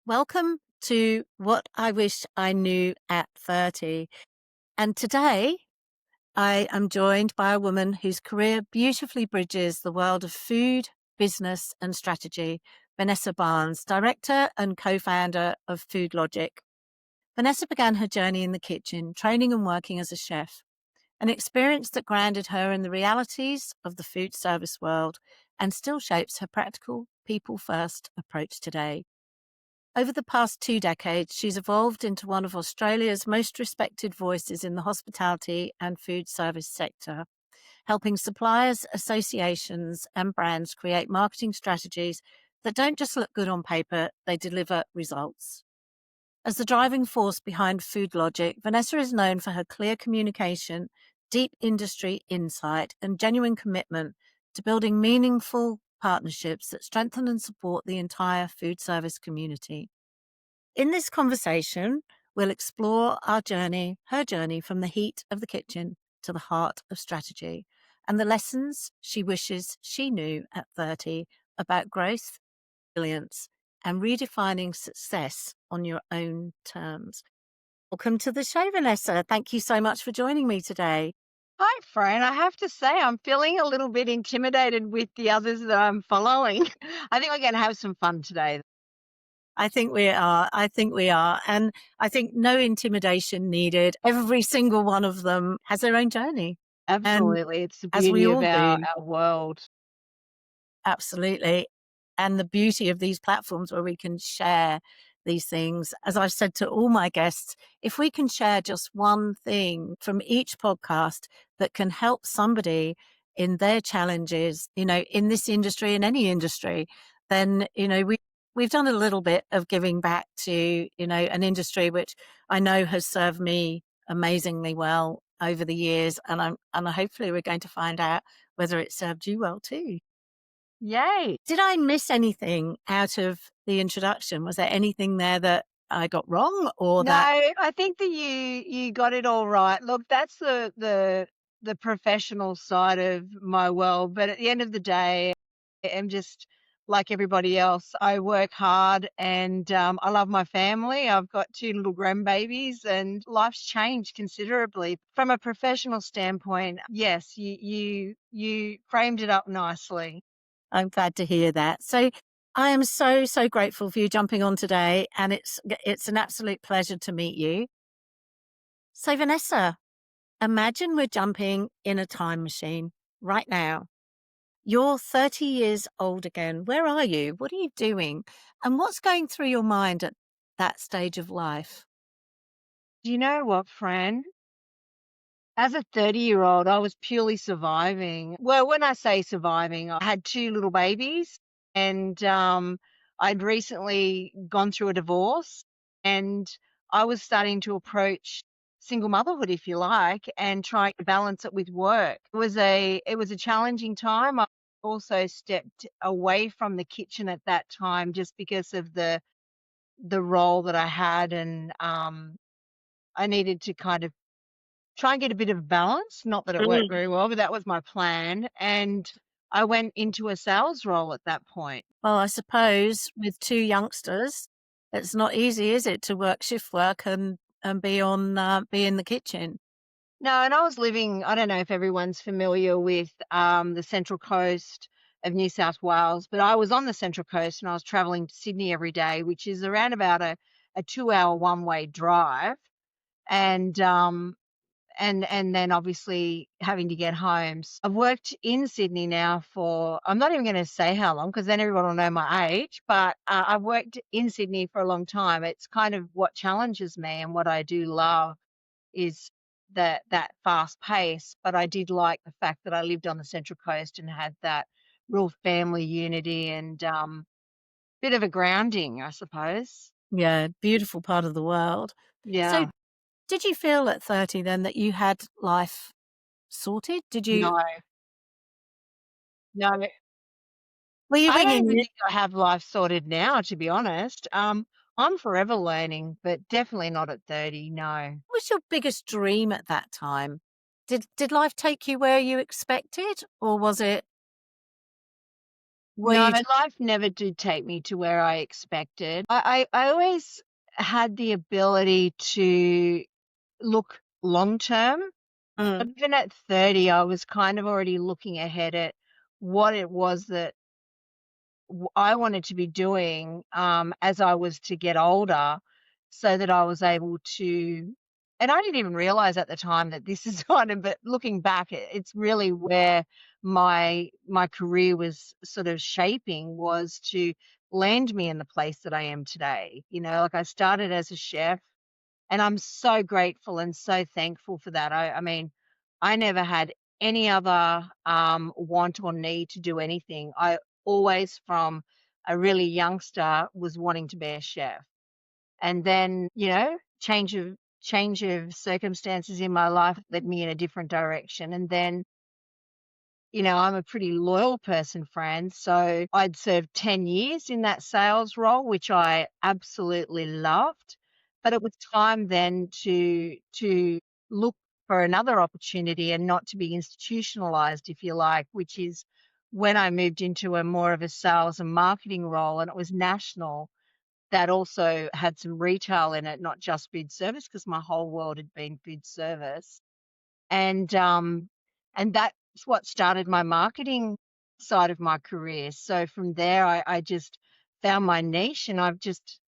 Welcome to What I Wish I Knew at 30. And today I am joined by a woman whose career beautifully bridges the world of food, business, and strategy, Vanessa Barnes, director and co-founder of Food Logic. Vanessa began her journey in the kitchen, training and working as a chef, an experience that grounded her in the realities of the food service world and still shapes her practical, people-first approach today. Over the past 2 decades, she's evolved into one of Australia's most respected voices in the hospitality and food service sector, helping suppliers, associations, and brands create marketing strategies that don't just look good on paper, they deliver results. As the driving force behind Food Logic, Vanessa is known for her clear communication, deep industry insight, and genuine commitment to building meaningful partnerships that strengthen and support the entire food service community. In this conversation, we'll explore her journey from the heat of the kitchen to the heart of strategy, and the lessons she wishes she knew at 30 about growth, resilience, and redefining success on your own terms. Welcome to the show, Vanessa. Thank you so much for joining me today. Hi, Fran. I have to say, I'm feeling a little bit intimidated with the others that I'm following. I think we're going to have some fun today. I think we are. And I think no intimidation needed. Every single one of them has their own journey. And Absolutely. It's the as we beauty of all our, do, our world. absolutely. And the beauty of these platforms where we can share these things, as I've said to all my guests, if we can share just one thing from each podcast that can help somebody in their challenges, in this industry, in any industry, then, we've done a little bit of giving back to, an industry which I know has served me amazingly well over the years. And hopefully we're going to find out whether it served you well too. Yay. Did I miss anything out of the introduction? Was there anything there that I got wrong or No, that I think that you got it all right. Look, that's the professional side of my world, but at the end of the day, I'm just like everybody else. I work hard and I love my family. I've got 2 little grandbabies, and life's changed considerably. From a professional standpoint, yes, you framed it up nicely. I'm glad to hear that. So I am so, so grateful for you jumping on today, and it's an absolute pleasure to meet you. So Vanessa, imagine we're jumping in a time machine right now. You're 30 years old again. Where are you? What are you doing? And what's going through your mind at that stage of life? Do you know what, Fran? As a 30-year-old, I was purely surviving. Well, when I say surviving, I had 2 little babies, and I'd recently gone through a divorce, and I was starting to approach single motherhood, if you like, and trying to balance it with work. It was a challenging time. I also stepped away from the kitchen at that time just because of the role that I had, and I needed to kind of try and get a bit of balance. Not that it worked very well, but that was my plan. And I went into a sales role at that point. Well, I suppose with 2 youngsters, it's not easy, is it, to work shift work and be in the kitchen? No, and I was living, I don't know if everyone's familiar with the Central Coast of New South Wales, but I was on the Central Coast and I was traveling to Sydney every day, which is around about a 2-hour one-way drive. And and then obviously having to get home. So I've worked in Sydney now for, I'm not even going to say how long because then everyone will know my age, but I've worked in Sydney for a long time. It's kind of what challenges me, and what I do love is that fast pace. But I did like the fact that I lived on the Central Coast and had that real family unity and bit of a grounding, I suppose. Yeah, beautiful part of the world. So Yeah. did you feel at 30 then that you had life sorted? No, no. Were you I don't ringing even it? think I have life sorted now, to be honest. I'm forever learning, but definitely not at 30, no. What was your biggest dream at that time? Did life take you where you expected, or was it were No, you life never did take me to where I expected. I always had the ability to look long term. mm, But even at 30, I was kind of already looking ahead at what it was that I wanted to be doing, as I was to get older, so that I was able to, and I didn't even realize at the time that this is kind of, but looking back, it's really where my career was sort of shaping, was to land me in the place that I am today. Like, I started as a chef, and I'm so grateful and so thankful for that. I mean, I never had any other want or need to do anything. I always, from a really youngster, was wanting to be a chef. And then, change of circumstances in my life led me in a different direction. And then, I'm a pretty loyal person, Fran. So I'd served 10 years in that sales role, which I absolutely loved. But it was time then to look for another opportunity and not to be institutionalized, if you like, which is when I moved into a more of a sales and marketing role, and it was national, that also had some retail in it, not just food service, because my whole world had been food service. And that's what started my marketing side of my career. So from there, I just found my niche, and I've just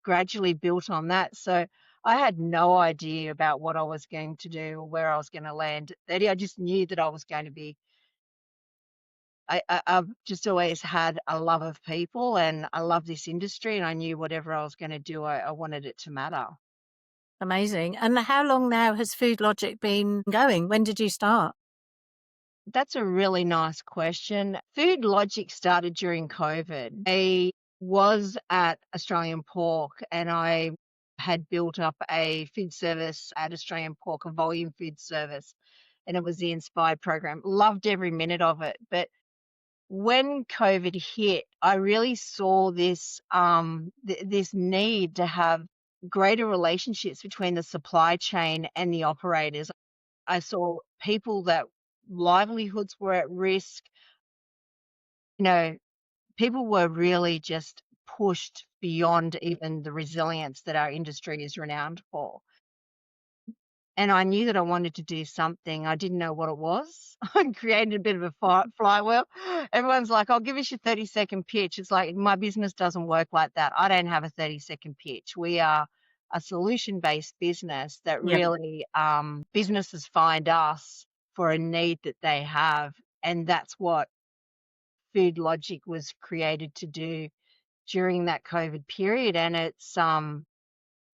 gradually built on that. So I had no idea about what I was going to do or where I was going to land at 30. I just knew that I was going to be. I've just always had a love of people, and I love this industry, and I knew whatever I was going to do, I wanted it to matter. amazing? And how long now has Food Logic been going? When did you start? That's a really nice question. Food Logic started during COVID. I was at Australian Pork, and I had built up a food service at Australian Pork, a volume food service, and it was the Inspired program. Loved every minute of it. But when COVID hit, I really saw this need to have greater relationships between the supply chain and the operators. I saw people that livelihoods were at risk. You know, People were really just pushed beyond even the resilience that our industry is renowned for. And I knew that I wanted to do something. I didn't know what it was. I created a bit of a flywheel. Everyone's like, I'll give us your 30-second pitch. It's like, my business doesn't work like that. I don't have a 30-second pitch. We are a solution-based business that Yeah, really, businesses find us for a need that they have. And that's what Food Logic was created to do during that COVID period. And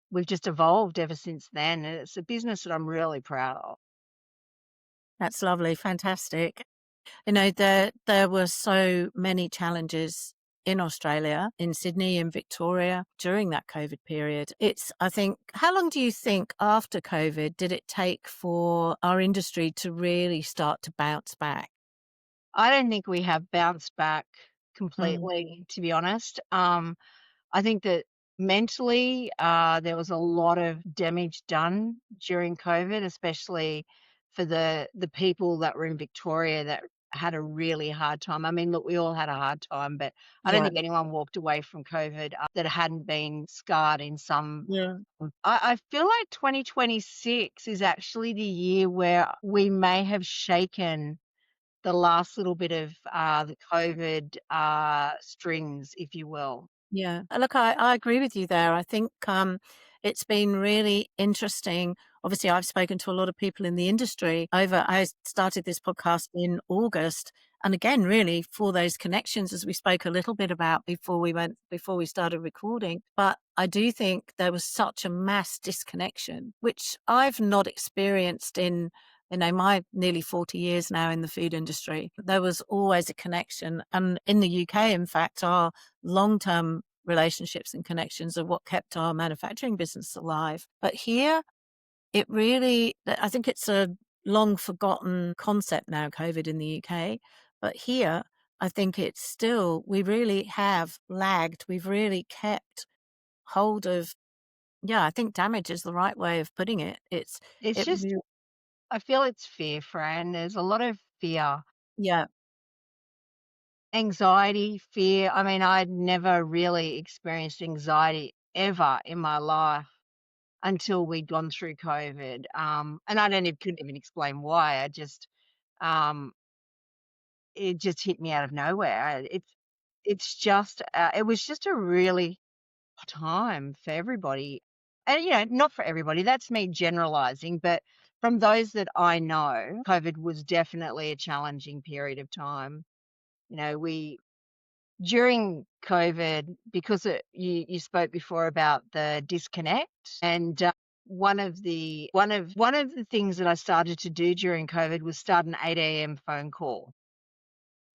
we've just evolved ever since then. And it's a business that I'm really proud of. that's lovely, fantastic. There were so many challenges in Australia, in Sydney, in Victoria during that COVID period. I think, how long do you think after COVID did it take for our industry to really start to bounce back? I don't think we have bounced back Mm, completely, to be honest. I think that mentally, there was a lot of damage done during COVID, especially for the people that were in Victoria that had a really hard time. I mean, look, we all had a hard time, but I don't yeah, think anyone walked away from COVID that hadn't been scarred in some. yeah. I feel like 2026 is actually the year where we may have shaken the last little bit of the COVID strings, if you will. Yeah. Look, I agree with you there. I think it's been really interesting. Obviously, I've spoken to a lot of people in the industry I started this podcast in August. And again, really for those connections, as we spoke a little bit about before we started recording. But I do think there was such a mass disconnection, which I've not experienced in, my nearly 40 years now in the food industry. There was always a connection. And in the UK, in fact, our long-term relationships and connections are what kept our manufacturing business alive. But here, I think it's a long forgotten concept now, COVID in the UK. But here, I think we really have lagged. We've really kept hold of, yeah, I think damage is the right way of putting it. It's It just, really, I feel it's fear, Fran. There's a lot of fear, yeah, anxiety, fear. I mean, I'd never really experienced anxiety ever in my life until we'd gone through COVID. And I don't even, couldn't even explain why. Um, it just hit me out of nowhere. It's just, it was just a really time for everybody. And, not for everybody, that's me generalizing, but from those that I know, COVID was definitely a challenging period of time. We during COVID, because you spoke before about the disconnect, and one of the things that I started to do during COVID was start an 8 a.m. phone call.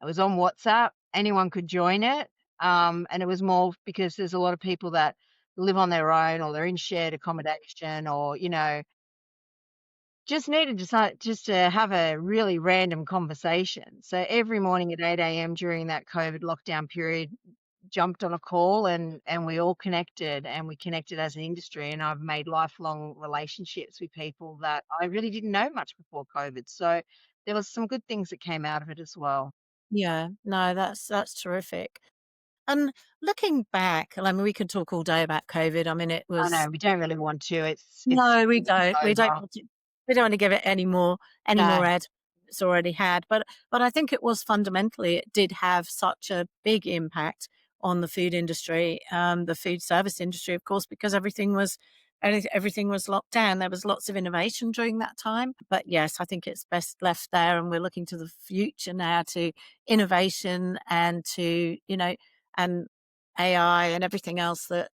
It was on WhatsApp. Anyone could join it. And it was more because there's a lot of people that live on their own or they're in shared accommodation or, just needed just to have a really random conversation. So every morning at 8 a.m. during that COVID lockdown period, jumped on a call and we all connected and we connected as an industry. And I've made lifelong relationships with people that I really didn't know much before COVID. So there was some good things that came out of it as well. yeah. No, that's terrific. And looking back, I mean, we could talk all day about COVID. I mean, it I was. know, we don't really want to. No, we It's don't. We don't over. want to, we don't want to give it any more No. air it's already had. But I think it was fundamentally, it did have such a big impact on the food industry, the food service industry, of course, because everything was locked down. There was lots of innovation during that time. But yes, I think it's best left there, and we're looking to the future now, to innovation and to, and AI and everything else And that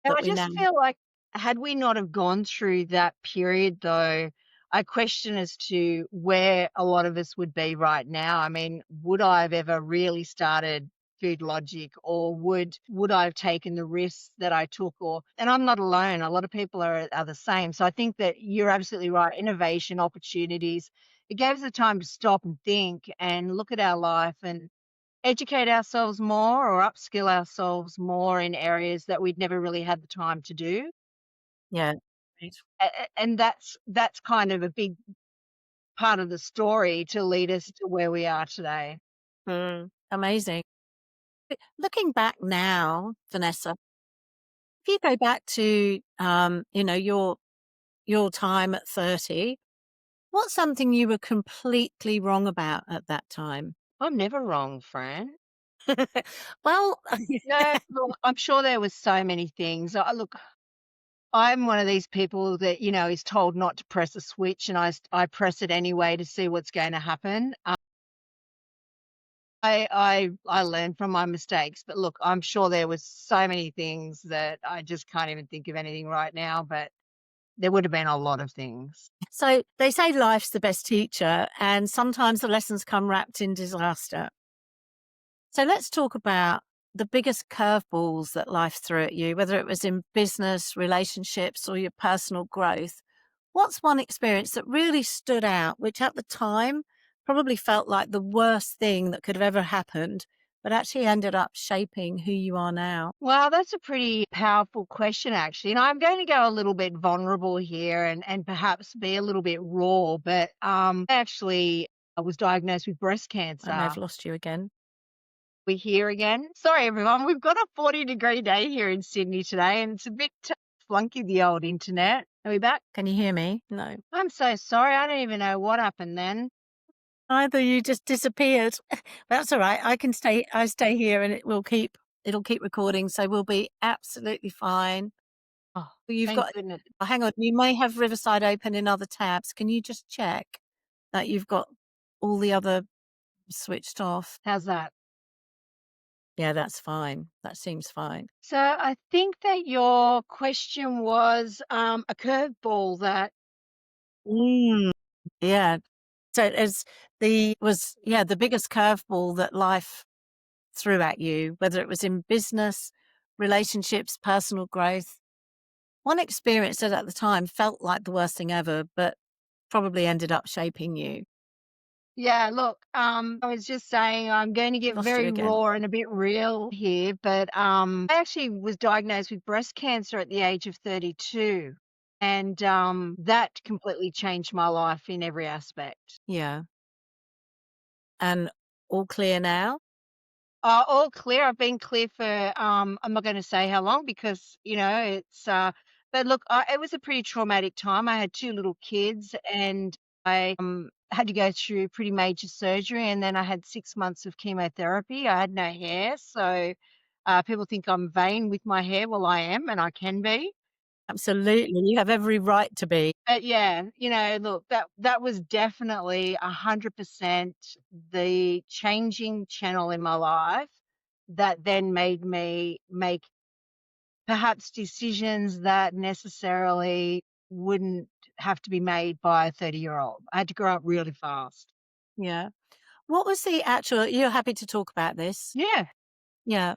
I we now. just feel like had we not have gone through that period though, I question as to where a lot of us would be right now. I mean, would I have ever really started Food Logic or would I have taken the risks that I took and I'm not alone. A lot of people are the same. So I think that you're absolutely right. Innovation, opportunities. It gave us the time to stop and think and look at our life and educate ourselves more or upskill ourselves more in areas that we'd never really had the time to do. Yeah. Right. And that's kind of a big part of the story to lead us to where we are today. Amazing. Looking back now, Vanessa, if you go back to, your time at 30, what's something you were completely wrong about at that time? I'm never wrong, Fran. Well, No, look, I'm sure there was so many things. Look, I'm one of these people that, is told not to press a switch and I press it anyway to see what's going to happen. I learned from my mistakes, but look, I'm sure there was so many things that I just can't even think of anything right now, but there would have been a lot of things. so they say life's the best teacher, and sometimes the lessons come wrapped in disaster. So let's talk about the biggest curveballs that life threw at you, whether it was in business, relationships, or your personal growth. What's one experience that really stood out, which at the time probably felt like the worst thing that could have ever happened, but actually ended up shaping who you are now? Well, that's a pretty powerful question, actually. And I'm going to go a little bit vulnerable here and perhaps be a little bit raw, but I was diagnosed with breast I may have cancer. lost you again. We're here again. Sorry, everyone. We've got a 40-degree day here in Sydney today, and it's a bit flunky, the old internet. Are we back? Can you hear me? No. I'm so sorry. I don't even know what happened then. Either you just disappeared. That's all right. I stay here and it'll keep recording, so we'll be absolutely fine. Oh, You've thank got goodness. oh, hang on, you may have Riverside open in other tabs. Can you just check that you've got all the other switched off? How's that? Yeah, that's fine. That seems fine. So I think that your question was a curveball that Mm. Yeah. So it's the biggest curveball that life threw at you, whether it was in business, relationships, personal growth. One experience that at the time felt like the worst thing ever, but probably ended up shaping you. Yeah, look, I was just saying I'm going to get Lost you very again. raw and a bit real here, but I actually was diagnosed with breast cancer at the age of 32. And that completely changed my life in every aspect. Yeah. And all clear now? All clear. I've been clear for I'm not going to say how long because it's but look, it was a pretty traumatic time. I had two little kids and I had to go through pretty major surgery and then I had 6 months of chemotherapy. I had no hair, so people think I'm vain with my hair. Well, I am and I can be. Absolutely. You have every right to be. But yeah, look, that was definitely 100% the changing channel in my life that then made me make perhaps decisions that necessarily wouldn't have to be made by a 30-year-old. I had to grow up really fast. Yeah. What was the actual you're happy to talk about this? Yeah. Yeah.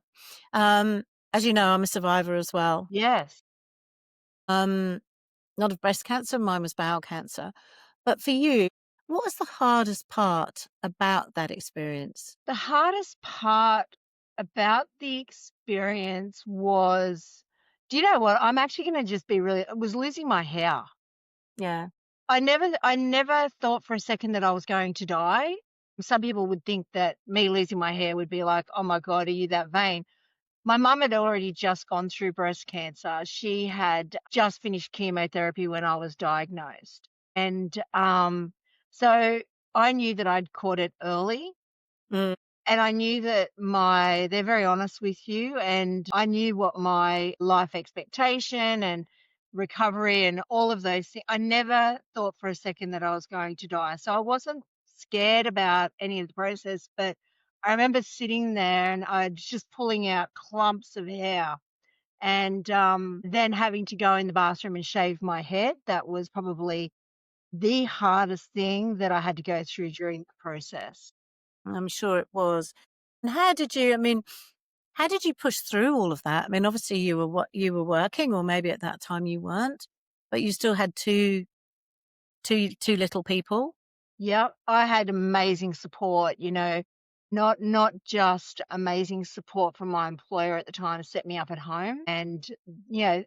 Um, as you know, I'm a survivor as well. Yes. Um, not of breast cancer, mine was bowel cancer. But for you, what was the hardest part about that experience? The hardest part about the experience was, do you know what? I'm actually going to just be really, it was losing my hair. Yeah. I never thought for a second that I was going to die. Some people would think that me losing my hair would be like, "Oh my god, are you that vain?" My mum had already just gone through breast cancer. She had just finished chemotherapy when I was diagnosed. And so I knew that I'd caught it early Mm, and I knew that they're very honest with you, and I knew what my life expectation and recovery and all of those things. I never thought for a second that I was going to die. So I wasn't scared about any of the process, but I remember sitting there and I was just pulling out clumps of hair and then having to go in the bathroom and shave my head. That was probably the hardest thing that I had to go through during the process. I'm sure it was. And how did you push through all of that? I mean, obviously you were working or maybe at that time you weren't, but you still had two little people. Yep, I had amazing support, not just amazing support from my employer at the time to set me up at home. And,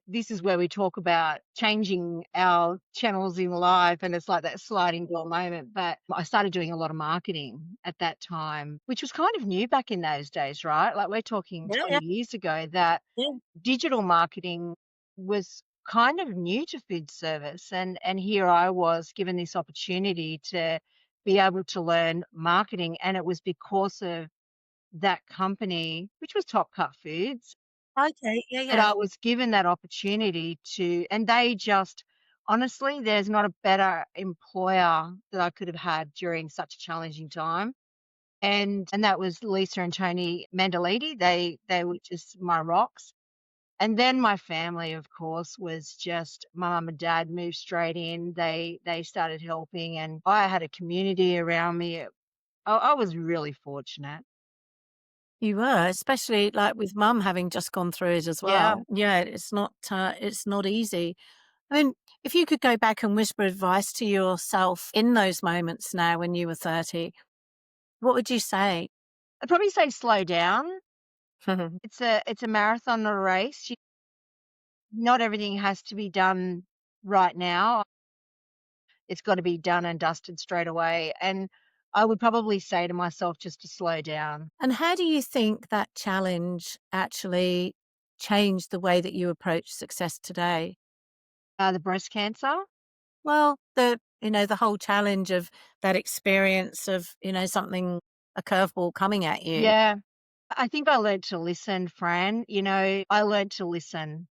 this is where we talk about changing our channels in life. And it's like that sliding door moment. But I started doing a lot of marketing at that time, which was kind of new back in those days, right? Like we're talking Yeah, 20 yeah, years ago that yeah. digital marketing was kind of new to food service and here I was given this opportunity to be able to learn marketing and it was because of that company which was Top Cut Foods Okay, yeah, that yeah. I was given that opportunity to and they just honestly there's not a better employer that I could have had during such a challenging time and that was Lisa and Tony Mandalidi. They were just my rocks. And then my family, of course, was just my mum and dad moved straight in. They started helping, and I had a community around me. I was really fortunate. You were, especially like with mum having just gone through it as Yeah. well. Yeah, it's not easy. I mean, if you could go back and whisper advice to yourself in those moments now when you were 30, what would you say? I'd probably say slow down. It's a marathon, not a race. Not everything has to be done right now. It's got to be done and dusted straight away. And I would probably say to myself just to slow down. And how do you think that challenge actually changed the way that you approach success today? The breast cancer. Well, the whole challenge of that experience of, something a curveball coming at you. Yeah. I think I learned to listen, Fran. I learned to listen.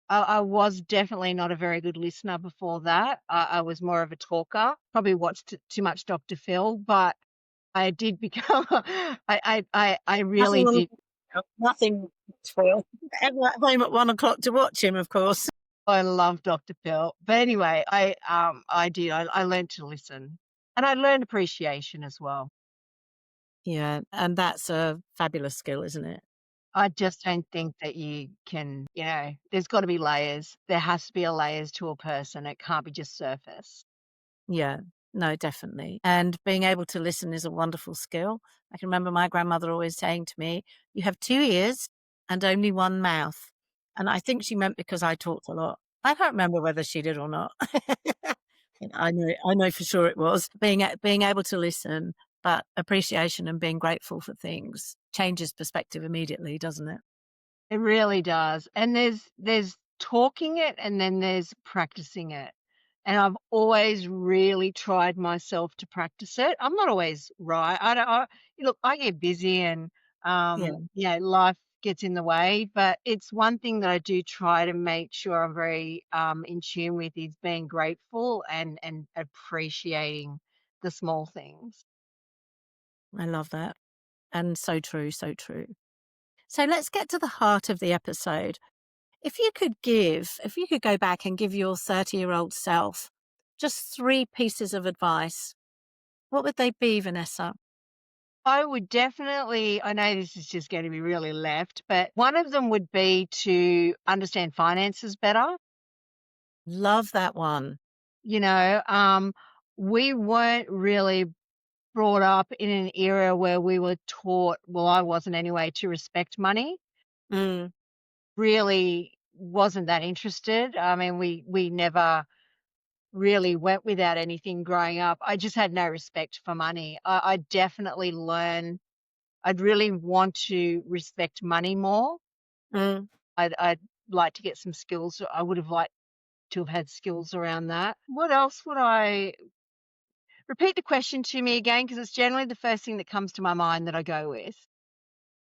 I was definitely not a very good listener before that. I was more of a talker. Probably watched too much Dr. Phil, but I did become. I really Nothing on did. nothing Phil. Everyone at home at 1 o'clock to watch him, of course. I love Dr. Phil, but anyway, I did. I learned to listen, and I learned appreciation as well. Yeah, and that's a fabulous skill, isn't it? I just don't think that you can. There's got to be layers. There has to be a layers to a person. It can't be just surface. Yeah. No, definitely. And being able to listen is a wonderful skill. I can remember my grandmother always saying to me, "You have 2 ears and only 1 mouth." And I think she meant because I talked a lot. I can't remember whether she did or not. I know for sure it was. Being able to listen, but appreciation and being grateful for things changes perspective immediately, doesn't it? It really does. And there's talking it and then there's practicing it. And I've always really tried myself to practice it. I'm not always right. I don't look, I get busy and Yeah, life gets in the way, but it's one thing that I do try to make sure I'm very in tune with is being grateful and appreciating the small things. I love that. And so true, so true. So let's get to the heart of the episode. If you could go back and give your 30-year-old self just 3 pieces of advice, what would they be, Vanessa? I would definitely I know this is just going to be really left, but one of them would be to understand finances better. Love that one. You know, we weren't really brought up in an era where we were taught, well, I wasn't anyway, to respect money. Mm, Really wasn't that interested. I mean, we never really went without anything growing up. I just had no respect for money. I definitely learned I'd really want to respect money more. mm. I'd like to get some skills. I would have liked to have had skills around that. What else would I repeat the question to me again? Because it's generally the first thing that comes to my mind that I go with.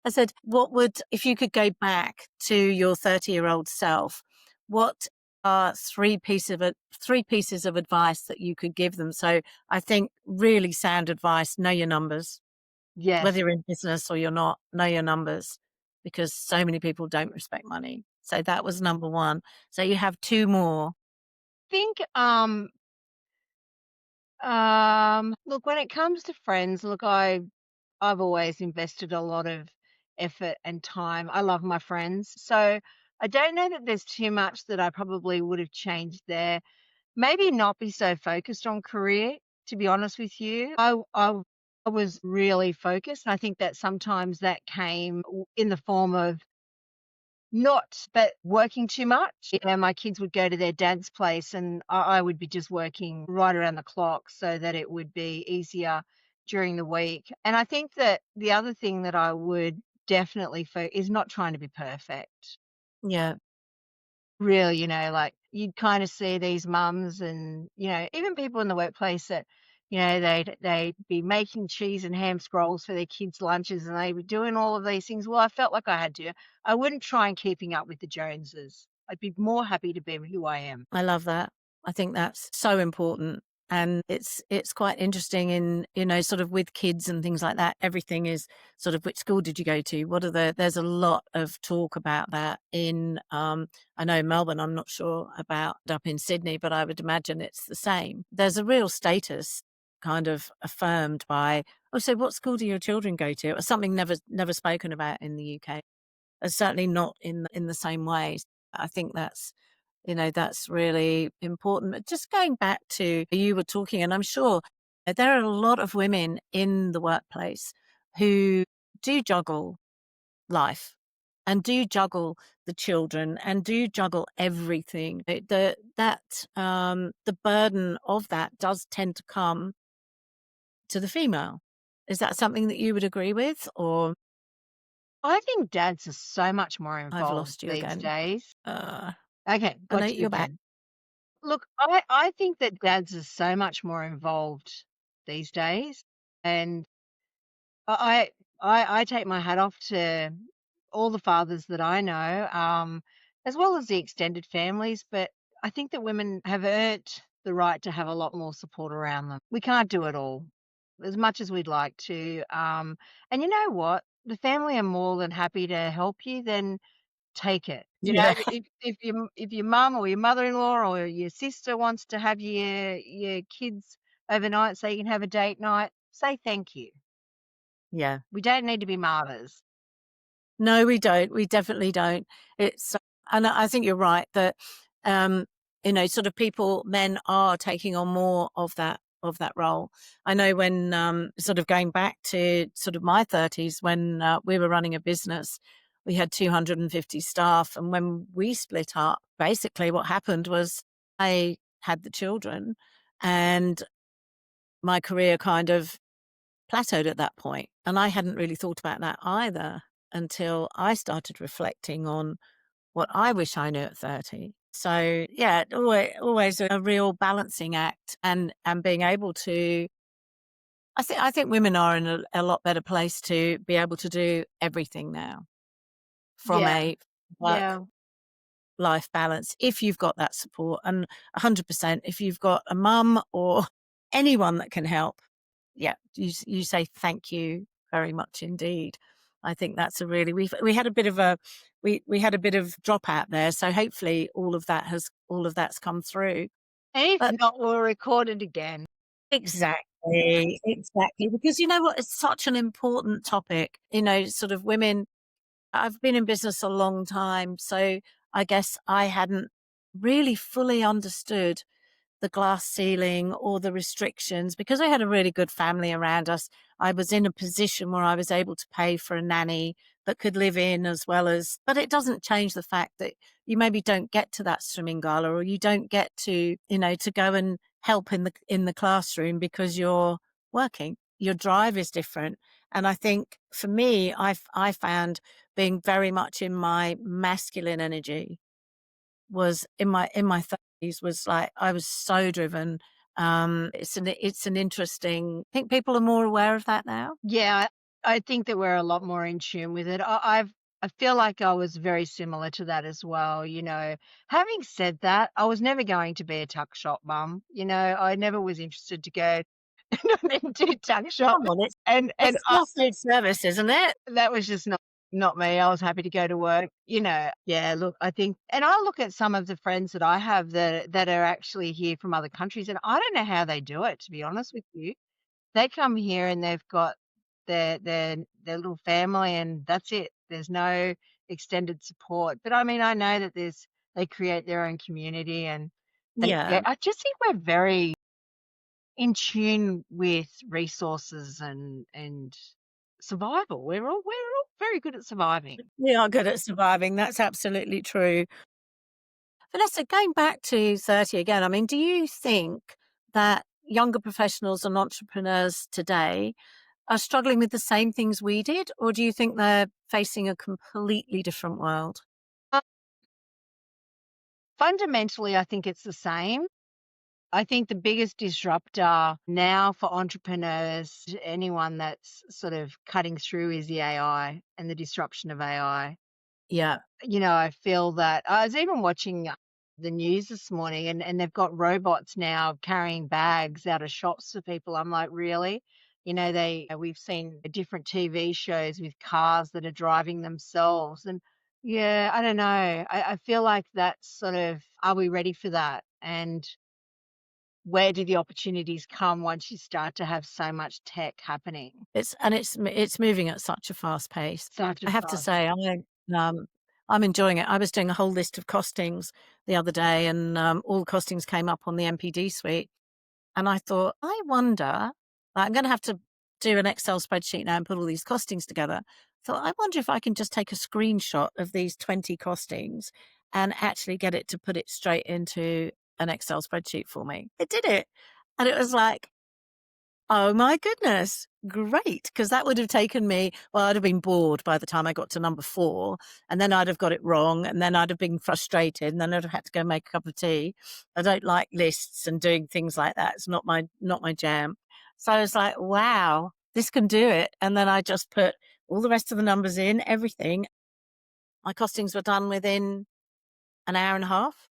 I said, what would if you could go back to your 30-year-old self, what are 3 pieces of advice that you could give them? So I think really sound advice, know your numbers. Whether Yes. you're in business or you're not, know your numbers because so many people don't respect money. So that was number 1. So you have 2 more. Think look, when it comes to friends, look, I've always invested a lot of effort and time. I love my friends. So I don't know that there's too much that I probably would have changed there. Maybe not be so focused on career, to be honest with you. I was really focused, and I think that sometimes that came in the form of not but working too much. You know, my kids would go to their dad's place, and I would be just working right around the clock so that it would be easier during the week. And I think that the other thing that I would definitely is not trying to be perfect. Yeah, Really, like, you'd kinda see these mums and, even people in the workplace that, they'd be making cheese and ham scrolls for their kids' lunches, and they were doing all of these things. Well, I felt like I had to. I wouldn't try and keeping up with the Joneses. I'd be more happy to be who I am. I love that. I think that's so important. And it's quite interesting in, sort of with kids and things like that. Everything is sort of which school did you go to? There's a lot of talk about that in I know Melbourne, I'm not sure about up in Sydney, but I would imagine it's the same. There's a real status kind of affirmed by, oh, so what school do your children go to? Or something never spoken about in the UK. Certainly not in the same way. I think that's really important. But just going back to you were talking, and I'm sure that there are a lot of women in the workplace who do juggle life and do juggle the children and do juggle everything. The burden of that does tend to come to the female. Is that something that you would agree with, or I think dads are so much more I've involved lost you these again? days. Uh, Okay, I know got you you're back. again. Look, I think that dads are so much more involved these days, and I take my hat off to all the fathers that I know, as well as the extended families. But I think that women have earned the right to have a lot more support around them. We can't do it all as much as we'd like to. And you know what? The family are more than happy to help you. Then take it. Yeah, If your mum or your mother-in-law or your sister wants to have your kids overnight so you can have a date night, say thank you. yeah. We don't need to be martyrs. No, we don't. We definitely don't. It's and I think you're right that, sort of men are taking on more of that of that role. I know when, sort of going back to sort of my 30s when, we were running a business, we had 250 staff, and when we split up, basically what happened was I had the children, and my career kind of plateaued at that point, and I hadn't really thought about that either until I started reflecting on what I wish I knew at 30. So, yeah, always a real balancing act, and being able to I think women are in a lot better place to be able to do everything now from Yeah, a yeah. work-life balance if you've got that support, and 100% if you've got a mum or anyone that can help. Yeah, you say thank you very much indeed. I think that's a really we had a bit of a we had a bit of dropout there, so hopefully all of that's come through. And if But not, we'll record it again. exactly, exactly, because you know what? It's such an important topic, sort of women. I've been in business a long time, so I guess I hadn't really fully understood the glass ceiling or the restrictions. Because I had a really good family around us, I was in a position where I was able to pay for a nanny that could live in as well as, but it doesn't change the fact that you maybe don't get to that swimming gala, or you don't get to, to go and help in the classroom because you're working. Your drive is different. And I think for me, I found being very much in my masculine energy was in my 30s was like I was so driven. It's an interesting. I think people are more aware of that now. Yeah, I think that we're a lot more in tune with it. I feel like I was very similar to that as well. Having said that, I was never going to be a tuck shop mum. I never was interested to go and do tuck shop, Come on, it's and it's still food service, isn't it? that was just not me. I was happy to go to work. Yeah. Look, I think, and I look at some of the friends that I have that are actually here from other countries, and I don't know how they do it. To be honest with you, they come here and they've got their little family, and that's it. There's no extended support. But I mean, I know that they create their own community, and yeah, Yeah, I just think we're very in tune with resources and survival. We're all very good at surviving. we are good at surviving. That's absolutely true. Vanessa, going back to 30 again, I mean, do you think that younger professionals and entrepreneurs today are struggling with the same things we did, or do you think they're facing a completely different world? Uh, Fundamentally, I think it's the same. I think the biggest disruptor now for entrepreneurs, anyone that's sort of cutting through, is the AI and the disruption of AI. Yeah, I feel that I was even watching the news this morning, and they've got robots now carrying bags out of shops for people. I'm like, really? We've seen different TV shows with cars that are driving themselves. And yeah, I don't know. I feel like that's sort of, are we ready for that? And where do the opportunities come once you start to have so much tech happening? it's moving at such a fast pace. Such a I have to fast. say, um, I'm enjoying it. I was doing a whole list of costings the other day, and all the costings came up on the MPD suite. And I thought, I wonder, like, I'm going to have to do an Excel spreadsheet now and put all these costings together. So I wonder if I can just take a screenshot of these 20 costings and actually get it to put it straight into an Excel spreadsheet for me. It did it. And it was like, oh my goodness, great. Because that would have taken me, well, I'd have been bored by the time I got to number 4, and then I'd have got it wrong, and then I'd have been frustrated, and then I'd have had to go make a cup of tea. I don't like lists and doing things like that. It's not my jam. So I was like, wow, this can do it. And then I just put all the rest of the numbers in, everything. My costings were done within an hour and a half.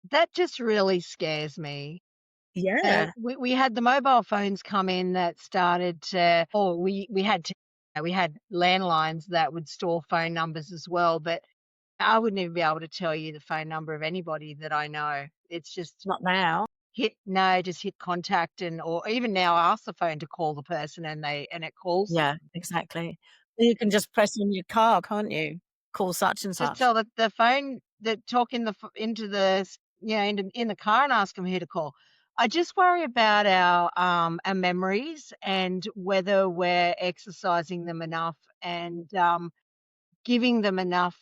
That just really scares me. Yeah. We had the mobile phones come in that started to, or we had landlines that would store phone numbers as well, but I wouldn't even be able to tell you the phone number of anybody that I know. It's just Not now. just hit contact, or even now ask the phone to call the person, and it calls them. Yeah, exactly. You can just press in your car, can't you? Call such and Just such. tell the phone that talk in the into the in the car and ask them who to call. I just worry about our memories and whether we're exercising them enough and, giving them enough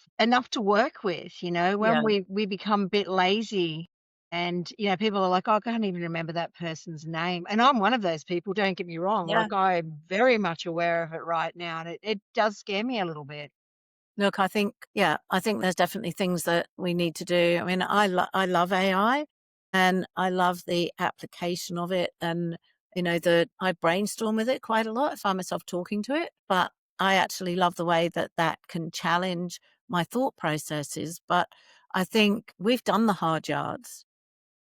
to work with, when Yeah, we become a bit lazy and, people are like, "Oh, I can't even remember that person's name." And I'm one of those people, don't get me wrong, yeah. like, I'm very much aware of it right now, and it does scare me a little bit. Look, I think there's definitely things that we need to do. I mean, I love AI, and I love the application of it, and I brainstorm with it quite a lot. I find myself talking to it, but I actually love the way that that can challenge my thought processes. But I think we've done the hard yards,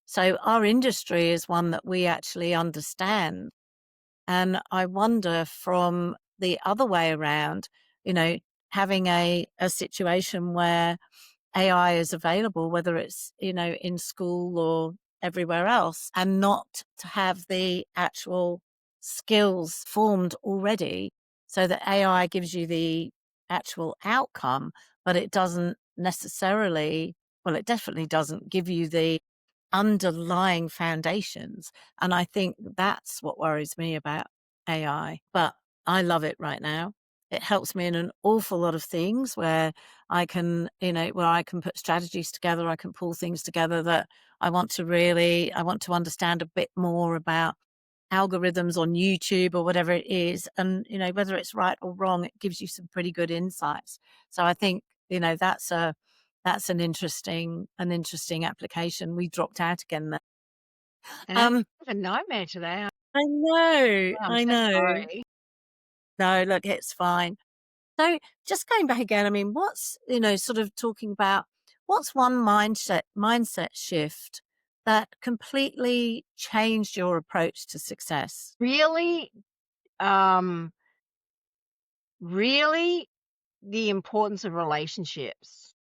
so our industry is one that we actually understand. And I wonder from the other way around, you know, having a situation where AI is available, whether it's, in school or everywhere else, and not to have the actual skills formed already so that AI gives you the actual outcome, but it doesn't necessarily, well, it definitely doesn't give you the underlying foundations. And I think that's what worries me about AI. But I love it right now. It helps me in an awful lot of things where where I can put strategies together, I can pull things together that I want to understand a bit more about algorithms on YouTube or whatever it is. And, whether it's right or wrong, it gives you some pretty good insights. So I think, that's an interesting application. We dropped out again there. And I'm Um, a nightmare today. I know, I'm I so know. sorry. No, look, it's fine. So just going back again, I mean, sort of talking about what's one mindset shift that completely changed your approach to success? Really, um, really the importance of relationships.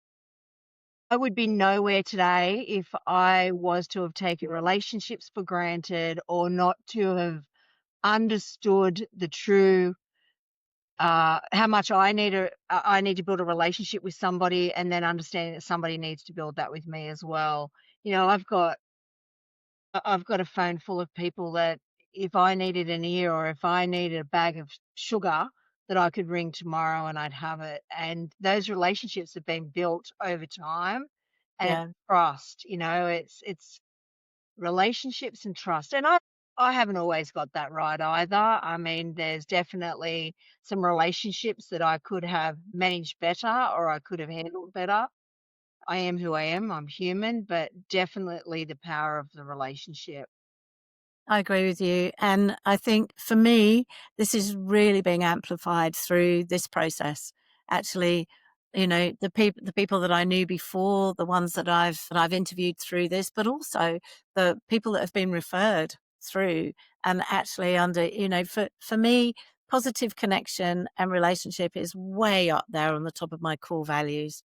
I would be nowhere today if I was to have taken relationships for granted or not to have understood the true how much I need to build a relationship with somebody and then understanding that somebody needs to build that with me as well. I've got a phone full of people that if I needed an ear or if I needed a bag of sugar, that I could ring tomorrow and I'd have it. And those relationships have been built over time, and it's Yeah, trust. It's relationships and trust. And I haven't always got that right either. I mean, there's definitely some relationships that I could have managed better or I could have handled better. I am who I am. I'm human, but definitely the power of the relationship. I agree with you. And I think for me, this is really being amplified through this process. Actually, the people that I knew before, the ones that I've interviewed through this, but also the people that have been referred through and actually under, for me, positive connection and relationship is way up there on the top of my core values.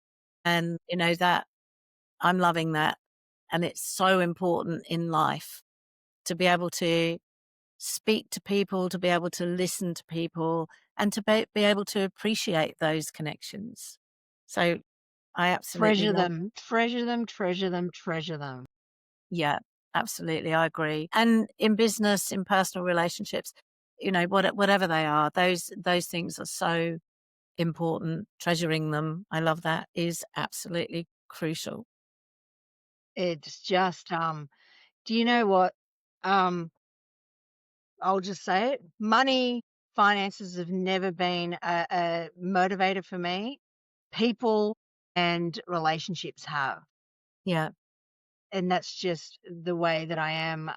And that I'm loving that. And it's so important in life to be able to speak to people, to be able to listen to people, and to be able to appreciate those connections. So I absolutely Treasure love. them, treasure them, treasure them, treasure them. Yeah, absolutely. I agree. And in business, in personal relationships, whatever they are, those things are so important. Treasuring them, I love that, is absolutely crucial. It's just, do you know what? Um, I'll just say it. Money, finances have never been a motivator for me. People and relationships have. Yeah. And that's just the way that I am.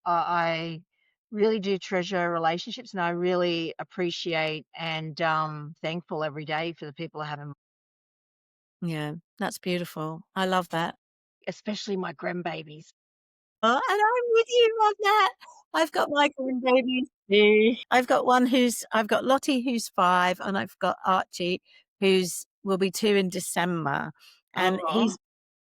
I really do treasure relationships and I really appreciate and thankful every day for the people I have in, Yeah. That's beautiful. I love that. especially my grandbabies. And I'm with you on that. I've got my grandbabies too. I've got Lottie who's 5, and I've got Archie who's will be 2 in December, and Oh, he's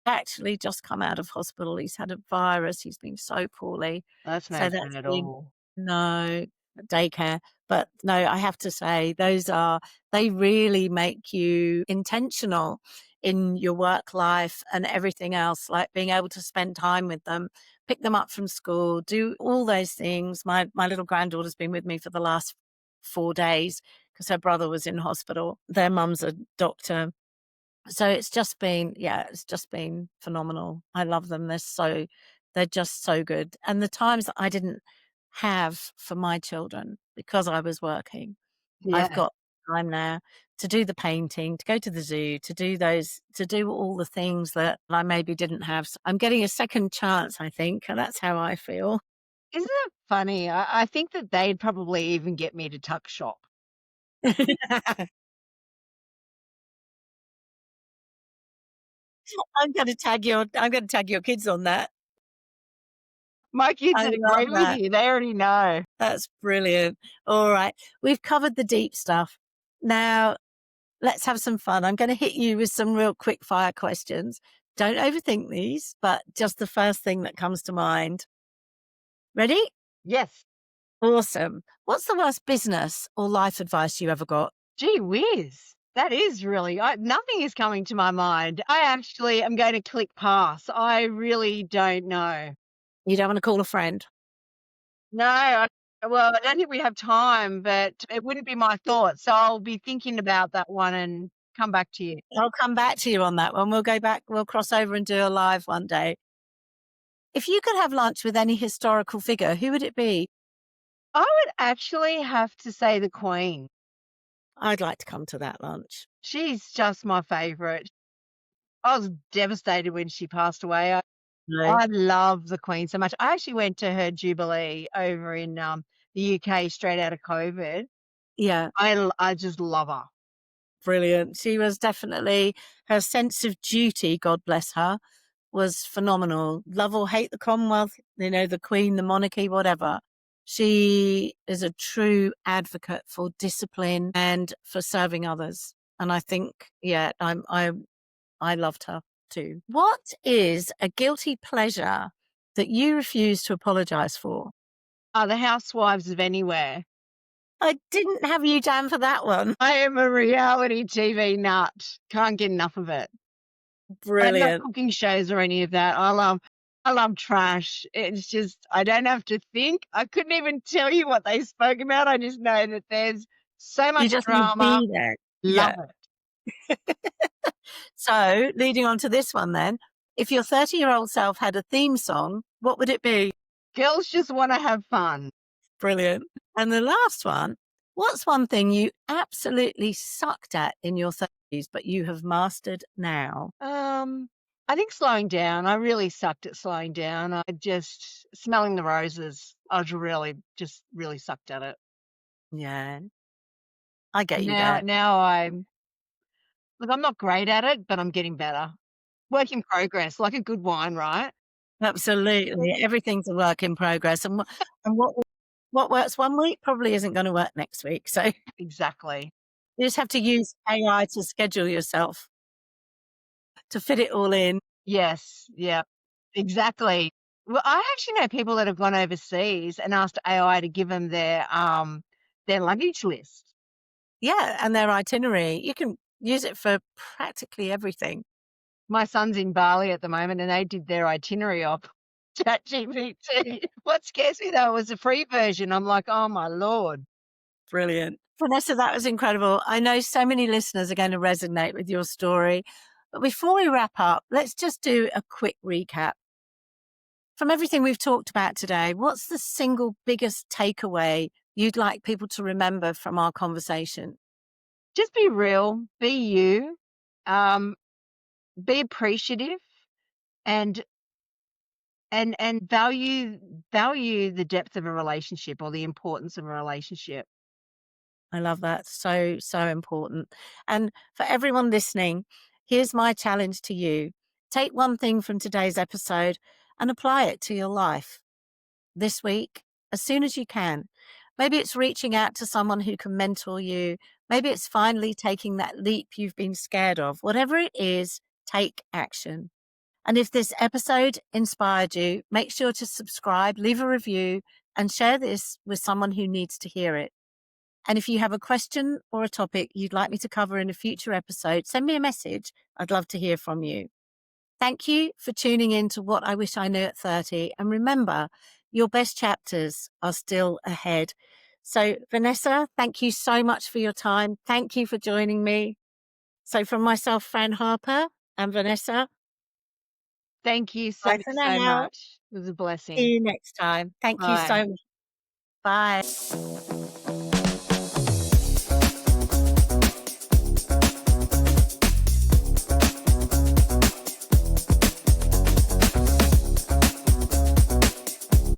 actually just come out of hospital. He's had a virus. He's been so poorly. that's no So fun that's at been all. no, daycare. But no, I have to say they really make you intentional in your work life and everything else, like being able to spend time with them. pick them up from school, do all those things. My little granddaughter's been with me for the last 4 days because her brother was in hospital. Their mum's a doctor. So it's just been, yeah, it's just been phenomenal. I love them. They're just so good. And the times that I didn't have for my children because I was working, I've Yeah. got time now to do the painting, to go to the zoo, to do all the things that I maybe didn't have. So I'm getting a second chance, I think. And that's how I feel. Isn't it funny? I think that they'd probably even get me to tuck shop. I'm going to tag your kids on that. My kids I would love agree with that. you. They already know. That's brilliant. All right. We've covered the deep stuff. Now, let's have some fun. I'm going to hit you with some real quick fire questions. Don't overthink these, but just the first thing that comes to mind. Ready? Yes. Awesome. What's the worst business or life advice you ever got? Gee whiz. That is really, nothing is coming to my mind. I actually am going to click pass. I really don't know. You don't want to call a friend. No, well, I don't think we have time, but it wouldn't be my thought. So I'll be thinking about that one and come back to you. I'll come back to you on that one. We'll go back, we'll cross over and do a live one day. If you could have lunch with any historical figure, who would it be? I would actually have to say the Queen. I'd like to come to that lunch. She's just my favorite. I was devastated when she passed away. No. I love the Queen so much. I actually went to her jubilee over in the UK straight out of COVID. Yeah. I just love her. Brilliant. She was definitely, her sense of duty, God bless her, was phenomenal. Love or hate the Commonwealth, the Queen, the monarchy, whatever. She is a true advocate for discipline and for serving others. And I think, yeah, I loved her too. What is a guilty pleasure that you refuse to apologize for? The Housewives of Anywhere. I didn't have you down for that one. I am a reality TV nut. Can't get enough of it. And not Brilliant. cooking shows or any of that. I love trash. It's just I don't have to think. I couldn't even tell you what they spoke about. I just know that there's so You much just want to drama. be there. Love Yeah. it. So, leading on to this one then, if your 30-year-old self had a theme song, what would it be? Girls just want to have fun. Brilliant. And the last one, what's one thing you absolutely sucked at in your 30s, but you have mastered now? I think slowing down. I really sucked at slowing down. I just smelling the roses. I was really sucked at it. Yeah, I get you Now, there. now I'm look. I'm not great at it, but I'm getting better. Work in progress, like a good wine, right? Absolutely. Everything's a work in progress. And what works one week probably isn't going to work next week. So Exactly. you just have to use AI to schedule yourself to fit it all in. Yes. Yeah. Exactly. Well, I actually know people that have gone overseas and asked AI to give them their luggage list. Yeah, and their itinerary. You can use it for practically everything. My son's in Bali at the moment, and they did their itinerary off ChatGPT. What scares me though was the free version. I'm like, oh my lord. Brilliant. Vanessa, that was incredible. I know so many listeners are going to resonate with your story. But before we wrap up, let's just do a quick recap. From everything we've talked about today, what's the single biggest takeaway you'd like people to remember from our conversation? Just be real, be you, um, be appreciative, and and value the depth of a relationship or the importance of a relationship. I love that. So, so important. And for everyone listening, here's my challenge to you. Take one thing from today's episode and apply it to your life this week as soon as you can. Maybe it's reaching out to someone who can mentor you. Maybe it's finally taking that leap you've been scared of. Whatever it is, take action. And if this episode inspired you, make sure to subscribe, leave a review, and share this with someone who needs to hear it. And if you have a question or a topic you'd like me to cover in a future episode, send me a message. I'd love to hear from you. Thank you for tuning in to What I Wish I Knew at 30. And remember, your best chapters are still ahead. So, Vanessa, thank you so much for your time. Thank you for joining me. So, from myself, Fran Harper, and Vanessa, Thank you bye so, for so now. much. It was a See blessing. you next time. Thank you so Bye. much. Bye.